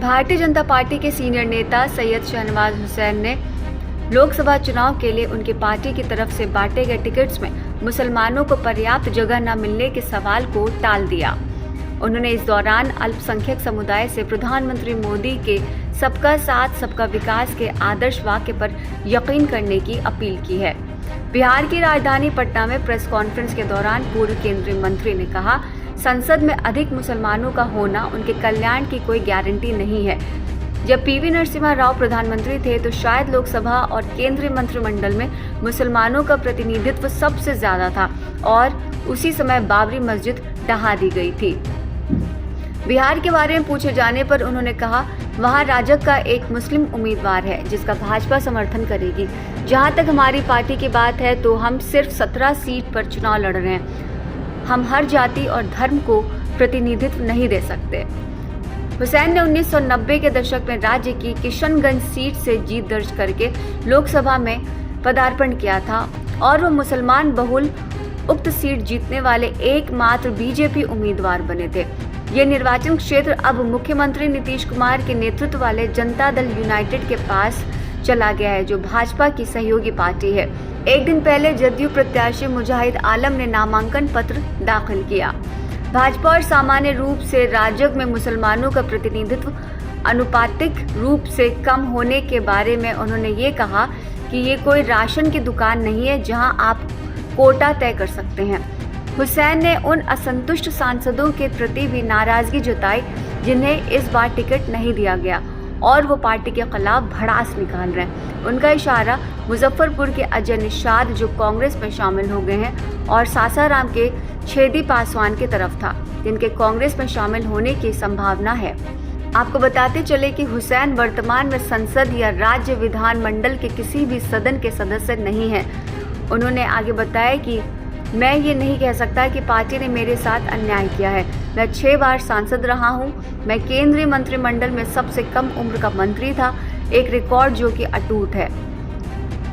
Bharatiya Janata party के senior नेता सैयद शहनवाज हुसैन ने लोकसभा चुनाव के लिए उनकी पार्टी की तरफ से बांटे गए टिकट्स में मुसलमानों को पर्याप्त जगह न मिलने के सवाल को टाल दिया। उन्होंने इस दौरान अल्पसंख्यक समुदाय से प्रधानमंत्री मोदी के सबका साथ सबका विकास के आदर्श वाक्य पर यकीन करने की अपील की है। बिहार की राजधानी पटना में प्रेस कॉन्फ्रेंस के दौरान पूर्व केंद्रीय मंत्री ने कहा, संसद में अधिक मुसलमानों का होना उनके कल्याण की कोई गारंटी नहीं है। जब पीवी नरसिम्हा राव प्रधानमंत्री थे तो शायद लोकसभा और केंद्रीय मंत्रिमंडल में मुसलमानों का प्रतिनिधित्व सबसे ज्यादा था और उसी समय बाबरी मस्जिद ढहा दी गई थी। बिहार के बारे में पूछे जाने पर उन्होंने कहा, वहां राजग का एक मुस्लिम उम्मीदवार है जिसका भाजपा समर्थन करेगी। जहां तक हमारी पार्टी की बात है तो हम सिर्फ 17 सीट पर चुनाव लड़ रहे हैं। हम हर जाति और धर्म को प्रतिनिधित्व नहीं दे सकते। हुसैन ने 1990 के दशक में राज्य की किशनगंज सीट से जीत दर्ज करके लोकसभा में पदार्पण किया था और वो मुसलमान बहुल उक्त सीट जीतने वाले एकमात्र बीजेपी उम्मीदवार बने थे। ये निर्वाचन क्षेत्र अब मुख्यमंत्री नीतीश कुमार के नेतृत्व वाले जनता दल यूनाइटेड के पास चला गया है, जो भाजपा की सहयोगी पार्टी है। एक दिन पहले जदयू प्रत्याशी मुजाहिद आलम ने नामांकन पत्र दाखिल किया। भाजपा और सामान्य रूप से राजग में मुसलमानों का प्रतिनिधित्व अनुपातिक रूप से कम होने के बारे में उन्होंने ये कहा कि ये कोई राशन की दुकान नहीं है जहां आप कोटा तय कर सकते हैं। हुसैन ने उन असंतुष्ट सांसदों के प्रति भी नाराजगी जताई जिन्हें इस बार टिकट नहीं दिया गया और वो पार्टी के खिलाफ भड़ास निकाल रहे हैं। उनका इशारा मुजफ्फरपुर के अजय निषाद जो कांग्रेस में शामिल हो गए हैं और सासाराम के छेदी पासवान की तरफ था, जिनके कांग्रेस में शामिल होने की संभावना है। आपको बताते चले कि हुसैन वर्तमान में संसद या राज्य विधानमंडल के किसी भी सदन के सदस्य नहीं हैं। उन्होंने आगे बताया कि मैं ये नहीं कह सकता कि पार्टी ने मेरे साथ अन्याय किया है। मैं 6 बार सांसद रहा हूँ। मैं केंद्रीय मंत्रिमंडल में सबसे कम उम्र का मंत्री था, एक रिकॉर्ड जो कि अटूट है।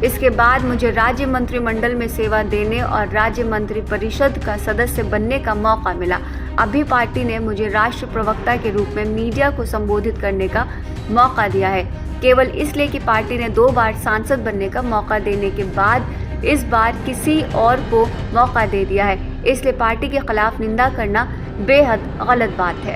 इसके बाद मुझे राज्य मंत्रिमंडल में सेवा देने और राज्य मंत्री परिषद का सदस्य बनने का मौका मिला। अभी पार्टी ने मुझे राष्ट्र प्रवक्ता के रूप में मीडिया को संबोधित करने का मौका दिया है, केवल इसलिए कि पार्टी ने 2 बार सांसद बनने का मौका देने के बाद इस बार किसी और को मौका दे दिया है। इसलिए पार्टी के खिलाफ निंदा करना बेहद गलत बात है।